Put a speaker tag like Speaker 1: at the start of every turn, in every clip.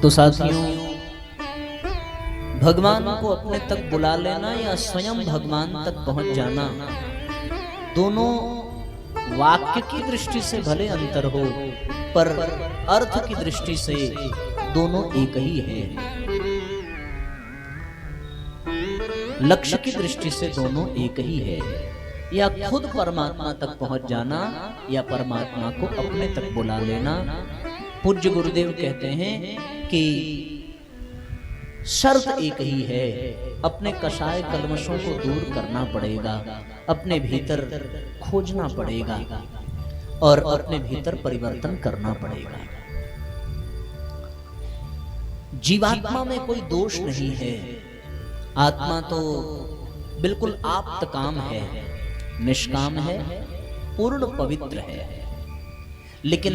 Speaker 1: तो साथियों, भगवान को अपने तक बुला लेना या स्वयं भगवान तक पहुंच जाना, दोनों वाक्य की दृष्टि से भले अंतर हो, पर अर्थ की दृष्टि से दोनों एक ही है। लक्ष्य की दृष्टि से दोनों एक ही है। या खुद परमात्मा तक पहुंच जाना या परमात्मा को अपने तक बुला लेना। पूज्य गुरुदेव कहते हैं कि शर्त एक ही है, अपने कषाय कल्मशों को दूर करना पड़ेगा, अपने भीतर खोजना पड़ेगा और अपने भीतर परिवर्तन करना पड़ेगा। जीवात्मा में कोई दोष नहीं है, आत्मा तो बिल्कुल आप्त काम है, निष्काम है, पूर्ण पवित्र है। लेकिन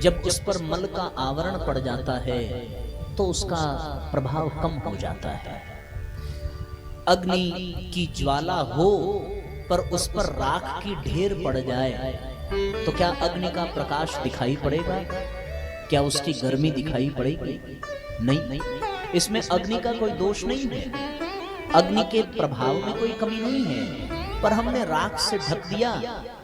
Speaker 1: जब उस पर मल का आवरण पड़ जाता है तो उसका प्रभाव कम हो जाता है। अग्नि की ज्वाला हो पर उस पर राख की ढेर पड़ जाए तो क्या अग्नि का प्रकाश दिखाई पड़ेगा? क्या उसकी गर्मी दिखाई पड़ेगी? नहीं। इसमें अग्नि का कोई दोष नहीं है, अग्नि के प्रभाव में कोई कमी नहीं है, पर हमने राख से ढक दिया,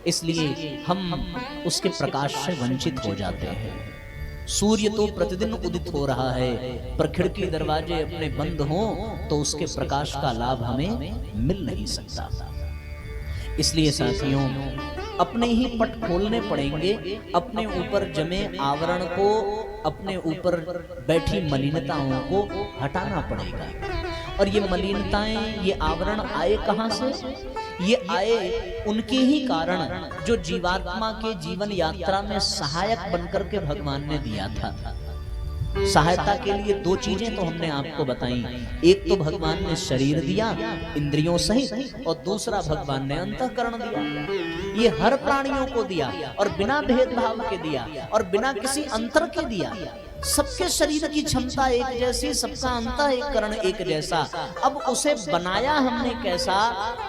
Speaker 1: इसलिए हम उसके प्रकाश से वंचित हो जाते हैं। सूर्य तो प्रतिदिन उदित हो रहा है, पर खिड़की दरवाजे अपने बंद हों तो उसके प्रकाश का लाभ हमें मिल नहीं सकता। इसलिए साथियों, अपने ही पट खोलने पड़ेंगे, अपने ऊपर जमे आवरण को, अपने ऊपर बैठी मलिनताओं को हटाना पड़ेगा। और ये मलिनताएं, ये आवरण आए कहां से? ये आए उनके ही कारण जो जीवात्मा के जीवन यात्रा में सहायक बनकर के भगवान ने दिया था। सहायता के लिए दो चीजें तो हमने आपको बताई, एक तो भगवान ने शरीर दिया इंद्रियों सहित, और दूसरा भगवान ने अंतःकरण दिया। ये हर प्राणियों को दिया और बिना भेदभाव के दिया और बिना किसी अंतर के दिया। सबके शरीर की क्षमता एक जैसी, सबका अंतःकरण एक जैसा। अब उसे बनाया हमने कैसा,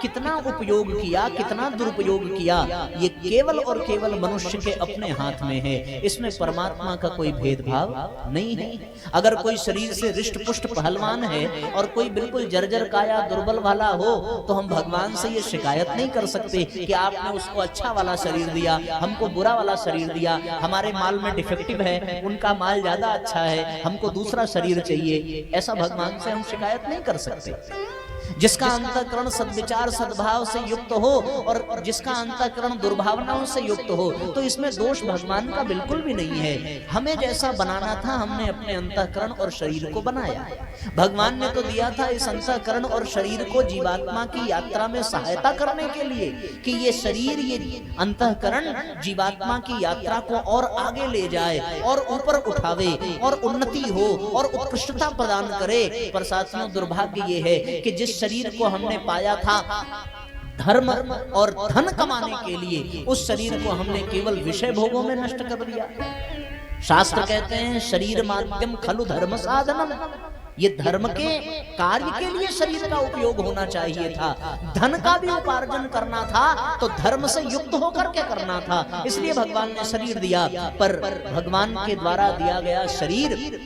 Speaker 1: कितना उपयोग किया, कितना दुरुपयोग किया, ये केवल और केवल मनुष्य के अपने हाथ में है। इसमें परमात्मा का कोई भेदभाव नहीं है। अगर कोई शरीर से रिष्ट पुष्ट पहलवान है और कोई बिल्कुल जर्जर काया दुर्बल वाला हो तो हम भगवान से ये शिकायत नहीं कर सकते कि आपने उसको अच्छा वाला शरीर दिया, हमको बुरा वाला शरीर दिया, हमारे माल में डिफेक्टिव है, उनका माल ज्यादा अच्छा है, हमको दूसरा शरीर चाहिए। ऐसा भगवान से हम शिकायत नहीं कर सकते। जिसका अंतःकरण सद्विचार सद्भाव से युक्त हो और जिसका अंतःकरण दुर्भावनाओं से युक्त हो, तो इसमें दोष भगवान का बिल्कुल भी नहीं है। हमें जैसा बनाना था हमने अपने अंतःकरण और शरीर को बनाया। भगवान ने तो दिया था इस अंतःकरण और शरीर को जीवात्मा की यात्रा में सहायता करने के लिए, कि ये शरीर, ये अंतःकरण जीवात्मा की यात्रा को और आगे ले जाए और ऊपर उठावे और उन्नति हो और उत्कृष्टता प्रदान करे। पर साथियों, दुर्भाग्य ये है कि जिस शरीर को हमने पाया था धर्म और धन कमाने के लिए, उस शरीर को हमने केवल विषय भोगों में नष्ट कर दिया। शास्त्र कहते हैं शरीर माध्यम खलु धर्म साधनम, ये धर्म के कार्य के लिए शरीर का उपयोग होना चाहिए था। धन का भी उपार्जन करना था तो धर्म से युक्त होकर के करना था। इसलिए भगवान ने शरीर दिया, पर भगवान के द्वारा दिया गया शरीर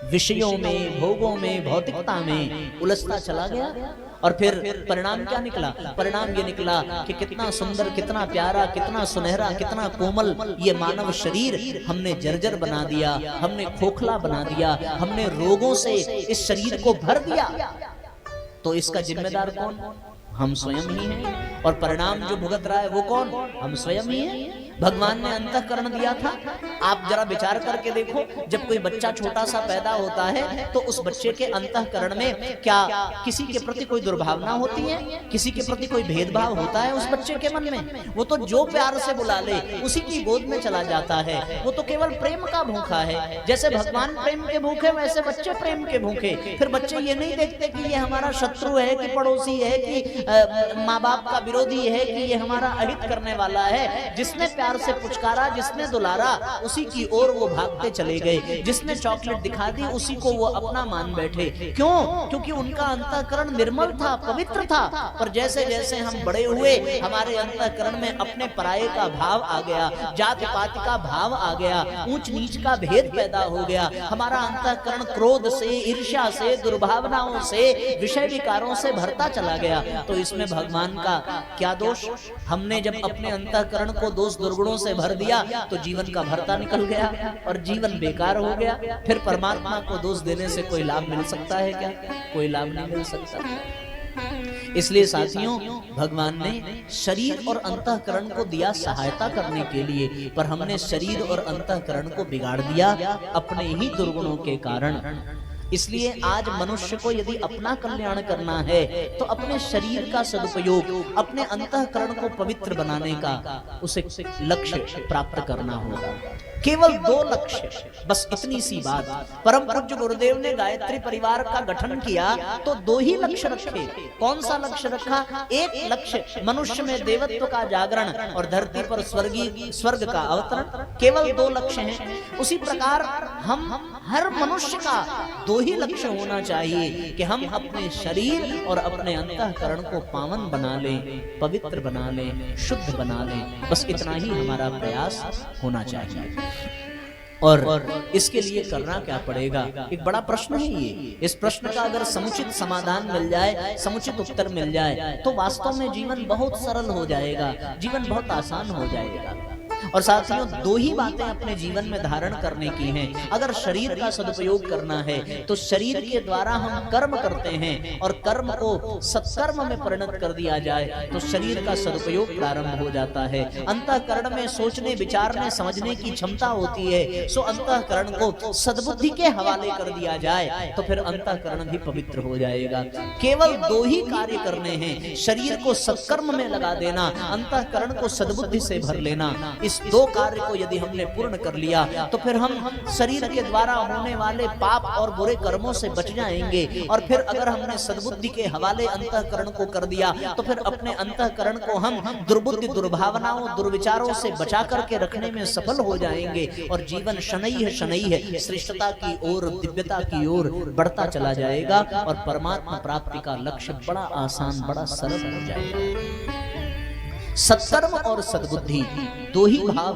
Speaker 1: विषयों में, भोगों में, भौतिकता में उलझता चला गया। और फिर परिणाम क्या निकला? परिणाम ये निकला कि कितना सुंदर, कितना प्यारा, कितना सुनहरा, कितना कोमल ये मानव शरीर हमने जर्जर बना दिया, हमने खोखला बना दिया, हमने रोगों से इस शरीर को भर दिया। तो इसका जिम्मेदार कौन? हम स्वयं ही हैं। और परिणाम जो भुगत रहा है वो कौन? हम स्वयं ही हैं। भगवान ने अंतःकरण दिया था। आप जरा विचार करके देखो, जब कोई बच्चा छोटा सा पैदा होता है तो उस बच्चे के अंतःकरण में क्या किसी के प्रति कोई दुर्भावना होती है? किसी के प्रति कोई भेदभाव होता है उस बच्चे के मन में? वो तो जो प्यार से बुला ले उसी की गोद में चला जाता है। वो तो केवल प्रेम का भूखा है। जैसे भगवान प्रेम के भूखे, वैसे बच्चे प्रेम के भूखे। फिर बच्चे ये नहीं देखते कि ये हमारा शत्रु है, कि पड़ोसी है, कि माँ बाप का विरोधी है, कि ये हमारा अहित करने वाला है। जिसने प्यार से पुचकारा, जिसने दुलारा, उसी की ओर वो भागते चले गए। जिसने चॉकलेट दिखा दी उसी को वो अपना मान बैठे। क्यों? क्योंकि उनका अंतःकरण निर्मल था, पवित्र था। पर जैसे जैसे हम बड़े हुए, हमारे अंतःकरण में अपने पराये का भाव आ गया, जात पात का भाव आ गया, ऊंच नीच का भेद पैदा हो गया। हमारा अंतःकरण क्रोध से, ईर्ष्या से, दुर्भावनाओं से, विषय विकारों से भरता चला गया। तो इसमें भगवान का क्या दोष? हमने जब अपने अंतःकरण को दोष दुर्गुणों से भर दिया तो जीवन का भरता निकल गया और जीवन बेकार हो गया। फिर परमात्मा को दोष देने से कोई लाभ मिल सकता है क्या? कोई लाभ नहीं मिल सकता। इसलिए साथियों, भगवान ने शरीर और अंतःकरण को दिया सहायता करने के लिए, पर हमने शरीर और अंतःकरण को बिगाड़ दिया अपने ही दुर्गुणों के कारण। इसलिए आज मनुष्य को यदि अपना कल्याण करना है तो अपने शरीर का सदुपयोग, अपने अंतःकरण को पवित्र बनाने का उसे लक्ष्य प्राप्त करना होगा। केवल 2 लक्ष्य, बस इतनी सी बात। परम पूज्य गुरुदेव ने गायत्री परिवार का गठन किया तो 2 ही लक्ष्य रखे। कौन सा लक्ष्य रखा? एक लक्ष्य मनुष्य में देवत्व का जागरण और धरती पर स्वर्ग का अवतरण। केवल 2 लक्ष्य हैं। उसी प्रकार हम हर मनुष्य का 2 ही लक्ष्य होना चाहिए कि हम अपने शरीर और अपने अंतःकरण को पावन बना लें, पवित्र बना लें, शुद्ध बना लें। बस इतना ही हमारा प्रयास होना चाहिए। और इसके लिए करना क्या पड़ेगा? एक बड़ा प्रश्न है ये। इस प्रश्न का अगर समुचित समाधान मिल जाए, समुचित उत्तर मिल जाए तो वास्तव में जीवन बहुत सरल हो जाएगा, जीवन बहुत आसान हो जाएगा। और साथियों, 2 ही बातें अपने जीवन में धारण करने की हैं। अगर शरीर का सदुपयोग करना है तो शरीर के द्वारा हम कर्म करते हैं और कर्म को सत्कर्म में परिणत कर दिया जाए तो शरीर का सदुपयोग प्रारंभ हो जाता है। अंतःकरण में सोचने, विचारने, समझने की क्षमता होती है, सो अंतःकरण को सद्बुद्धि के हवाले कर दिया जाए तो फिर अंतःकरण भी पवित्र हो जाएगा। केवल 2 ही कार्य करने हैं, शरीर को सत्कर्म में लगा देना, अंतःकरण को सद्बुद्धि से भर लेना। इस 2 कार्य को यदि हमने पूर्ण कर लिया तो फिर हम शरीर के द्वारा होने वाले पाप और बुरे कर्मों से बच जाएंगे। और फिर अगर हमने सद्बुद्धि के हवाले अंतःकरण को कर दिया तो फिर अपने अंतःकरण को हम दुर्बुद्धि, दुर्भावनाओं, दुर्विचारों से बचा करके रखने में सफल हो जाएंगे और जीवन शनैः है श्रेष्ठता की ओर, दिव्यता की ओर बढ़ता चला जाएगा और परमात्मा प्राप्ति का लक्ष्य बड़ा आसान, बड़ा सरल हो जाएगा। सत्कर्म और सद्बुद्धि 2 ही भाव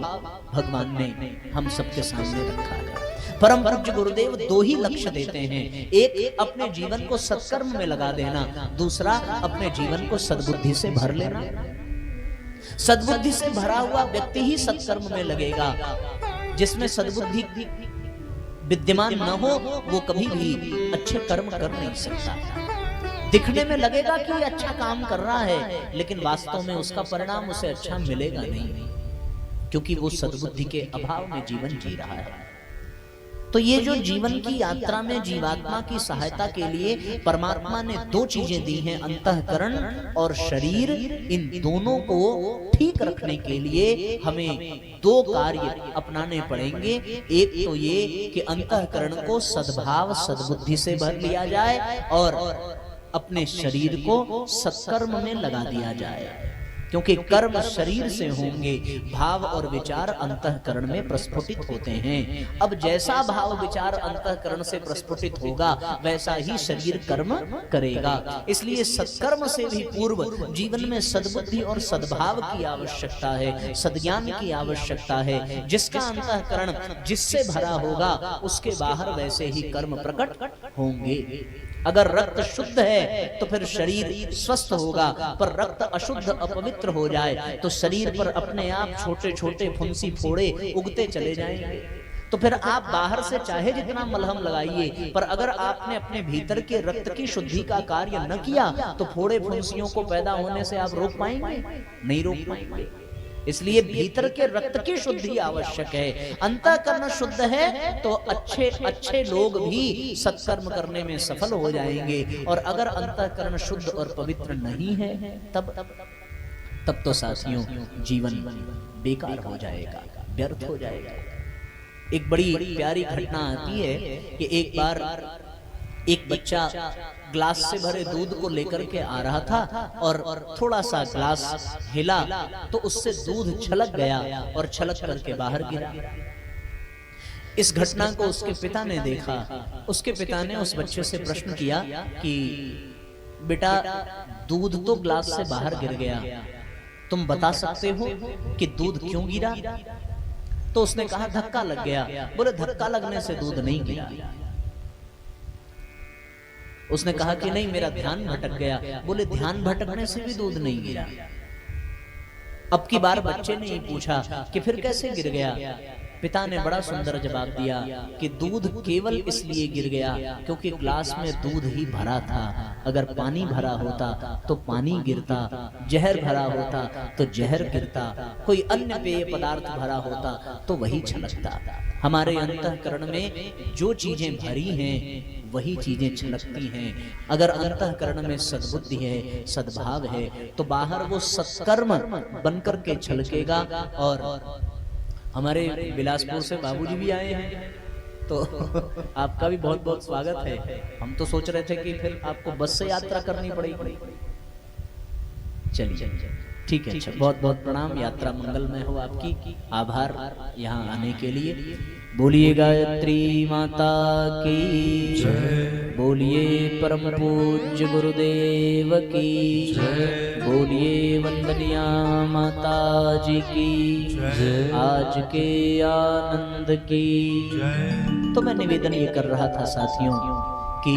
Speaker 1: भगवान ने हम सबके सामने रखा है। परम पूज्य गुरुदेव 2 ही लक्ष्य देते हैं। एक अपने जीवन को सत्कर्म में लगा देना, दूसरा अपने जीवन को सद्बुद्धि से भर लेना। सद्बुद्धि से भरा हुआ व्यक्ति ही सत्कर्म में लगेगा। जिसमें सद्बुद्धि विद्यमान न हो वो कभी भी अच्छे कर्म कर नहीं सकता। दिखने में लगेगा कि ये अच्छा काम कर रहा है, लेकिन वास्तव में उसका परिणाम उसे अच्छा मिलेगा नहीं, क्योंकि वो सद्बुद्धि के अभाव में जीवन जी रहा है। तो ये जो जीवन की यात्रा में जीवात्मा की सहायता के लिए परमात्मा ने 2 चीजें दी हैं, अंतःकरण और शरीर। इन दोनों को ठीक रखने के लिए हमें 2 कार्य अपनाने पड़ेंगे। एक तो ये कि अंतःकरण को सद्भाव, सद्बुद्धि से भर लिया जाए और अपने शरीर को सत्कर्म में लगा दिया जाए, क्योंकि कर्म शरीर से होंगे, भाव और विचार अंतःकरण में प्रस्फुटित होते हैं। अब जैसा भाव विचार अंतःकरण से प्रस्फुटित होगा वैसा ही शरीर कर्म करेगा। इसलिए सत्कर्म से भी पूर्व जीवन में सद्बुद्धि और सद्भाव की आवश्यकता है, सद्ज्ञान की आवश्यकता है। जिसका अंतःकरण जिससे भरा होगा उसके बाहर वैसे ही कर्म प्रकट होंगे। अगर रक्त शुद्ध है तो फिर शरीर स्वस्थ होगा, पर रक्त अशुद्ध, अपवित्र हो जाए तो शरीर पर अपने आप छोटे छोटे फुंसी फोड़े उगते चले जाएंगे। तो फिर आप बाहर से चाहे जितना मलहम लगाइए, पर अगर आपने अपने भीतर के रक्त की शुद्धि का कार्य न किया तो फोड़े फुंसियों को पैदा होने से आप रोक पाएंगे? नहीं रोक पाएंगे। इसलिए भीतर के रक्त की शुद्धि आवश्यक है। अंतःकरण शुद्ध है तो अच्छे अच्छे लोग भी सत्कर्म करने में सफल हो जाएंगे, और अगर अंतःकरण शुद्ध और पवित्र नहीं है तब तो साथियों जीवन बेकार हो जाएगा, व्यर्थ हो जाएगा। एक बड़ी प्यारी घटना आती है कि एक बार एक बच्चा ग्लास से भरे दूध को लेकर के आ रहा था और थोड़ा सा ग्लास हिला तो उससे दूध छलक गया और छलक करके बाहर गिरा। इस घटना को उसके पिता ने देखा। उसके पिता ने उस बच्चे से प्रश्न किया कि बेटा, दूध तो ग्लास से बाहर गिर गया, तुम बता सकते हो कि दूध क्यों गिरा? तो उसने कहा धक्का लग गया। बोले धक्का लगने से दूध नहीं गिरा। उसने कहा कि नहीं, मेरा ध्यान भटक गया। बोले ध्यान भटकने से भी दूध नहीं गिरा। अब की बार बच्चे ने ही पूछा कि फिर कैसे गिर गया? पिता ने बड़ा सुंदर जवाब दिया कि दूध केवल इसलिए गिर गया क्योंकि ग्लास में दूध ही भरा था। अगर पानी भरा होता तो पानी गिरता, जहर भरा होता तो जहर गिरता, कोई अन्य पेय पदार्थ भरा होता तो वही छलकता। हमारे अंतःकरण में जो चीजें भरी हैं वही चीजें छलकती हैं। अगर अंतःकरण में सद्बुद्धि है, सद्भाव है, तो बाहर वो सत्कर्म बनकर के छलकेगा। और हमारे बिलासपुर से बाबूजी भी आए हैं, तो आपका भी बहुत बहुत स्वागत है। हम तो सोच रहे थे कि फिर आपको बस से यात्रा करनी पड़ेगी। चलिए ठीक है, अच्छा, बहुत बहुत प्रणाम। यात्रा मंगलमय हो आपकी। आभार यहाँ आने के लिए। बोलिए गायत्री माता की जय, बोलिए परम पूज्य गुरुदेव की जय, बोलिए वंदनिया माता जी की जय, आज के आनंद की जय। तो मैं निवेदन ये कर रहा था साथियों कि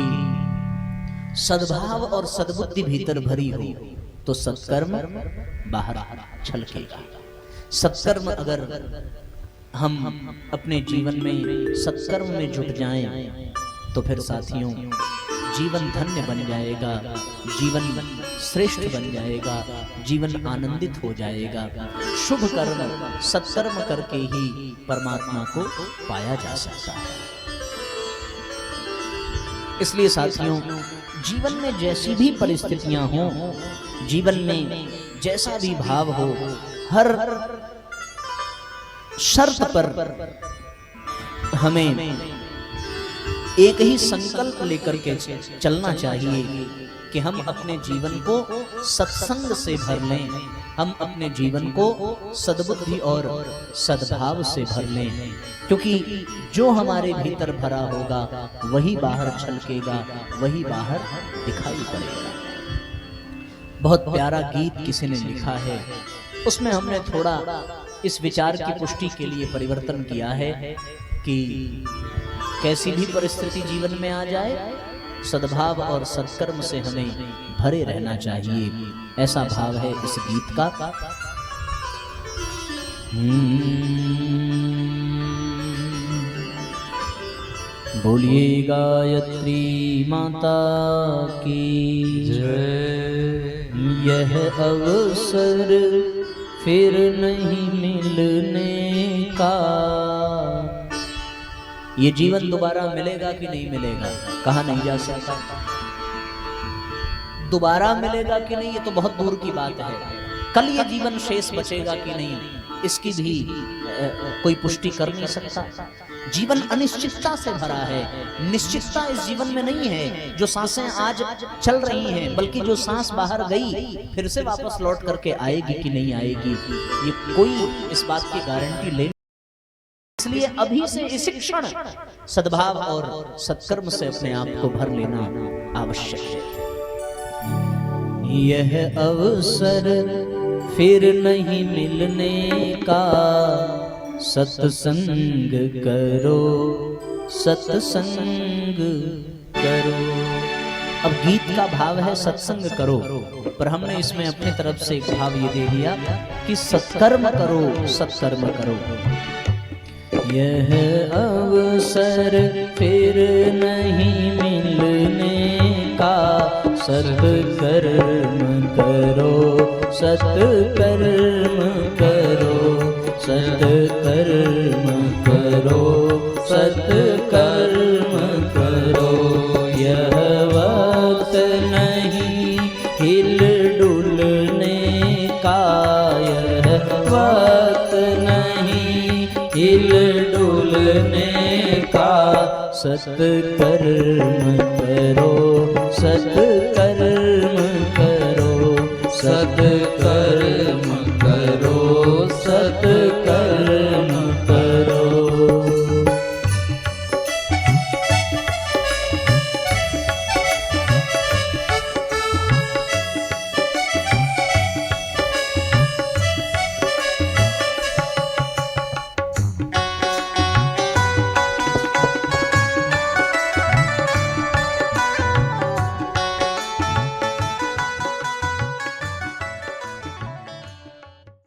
Speaker 1: सद्भाव और सद्बुद्धि भीतर भरी हो तो सत्कर्म बाहर छलकेगा। सत्कर्म अगर हम अपने जीवन में सत्कर्म में जुट जाएं तो फिर साथियों जीवन धन्य बन जाएगा, जीवन श्रेष्ठ बन जाएगा, जीवन आनंदित हो जाएगा। शुभ कर्म सत्कर्म करके ही परमात्मा को पाया जा सकता है। इसलिए साथियों जीवन में जैसी भी परिस्थितियां हों, जीवन में जैसा भी भाव हो, हर शर्त पर हमें एक ही संकल्प लेकर के चलना चाहिए कि हम अपने जीवन को सत्संग से भर लें, हम अपने जीवन को सद्बुद्धि और सद्भाव से भर लें, क्योंकि जो हमारे भीतर भरा होगा वही बाहर छलकेगा, वही बाहर दिखाई पड़ेगा। बहुत प्यारा गीत किसी ने लिखा है, उसमें हमने थोड़ा इस विचार की पुष्टि के लिए परिवर्तन किया है कि कैसी भी परिस्थिति जीवन में आ जाए, सद्भाव और सत्कर्म से हमें भरे रहना चाहिए, ऐसा भाव है इस गीत का। बोलिए गायत्री माता की जय। यह अवसर फिर नहीं मिलने का, ये जीवन दोबारा मिलेगा कि नहीं मिलेगा कहा नहीं जा सकता। दोबारा मिलेगा कि नहीं ये तो बहुत दूर की बात है। कल ये जीवन शेष बचेगा कि नहीं इसकी भी कोई पुष्टि कर नहीं सकता। जीवन अनिश्चितता से भरा है, निश्चितता इस जीवन में नहीं है। जो सांसें आज चल रही हैं, बल्कि जो सांस बाहर गई फिर से वापस लौट करके आएगी कि नहीं आएगी, ये कोई इस बात की गारंटी ले। इसलिए अभी से इस क्षण सद्भाव और सत्कर्म से अपने आप को भर लेना आवश्यक है। यह अवसर फिर नहीं मिलने का, सत्संग करो, सत्संग करो। अब गीत का भाव है सत्संग करो, पर हमने इसमें अपनी तरफ से एक भाव ये दे दिया कि सत्कर्म करो, सत्कर्म करो। यह अवसर फिर नहीं मिलने का, सत्कर्म करो, सत्कर्म करो, सत्कर्म करो, सत्कर्म करो। यह वक्त नहीं हिल डुलने का, यह वक्त नहीं हिल डुलने का, सत्कर्म करो, सत्कर्म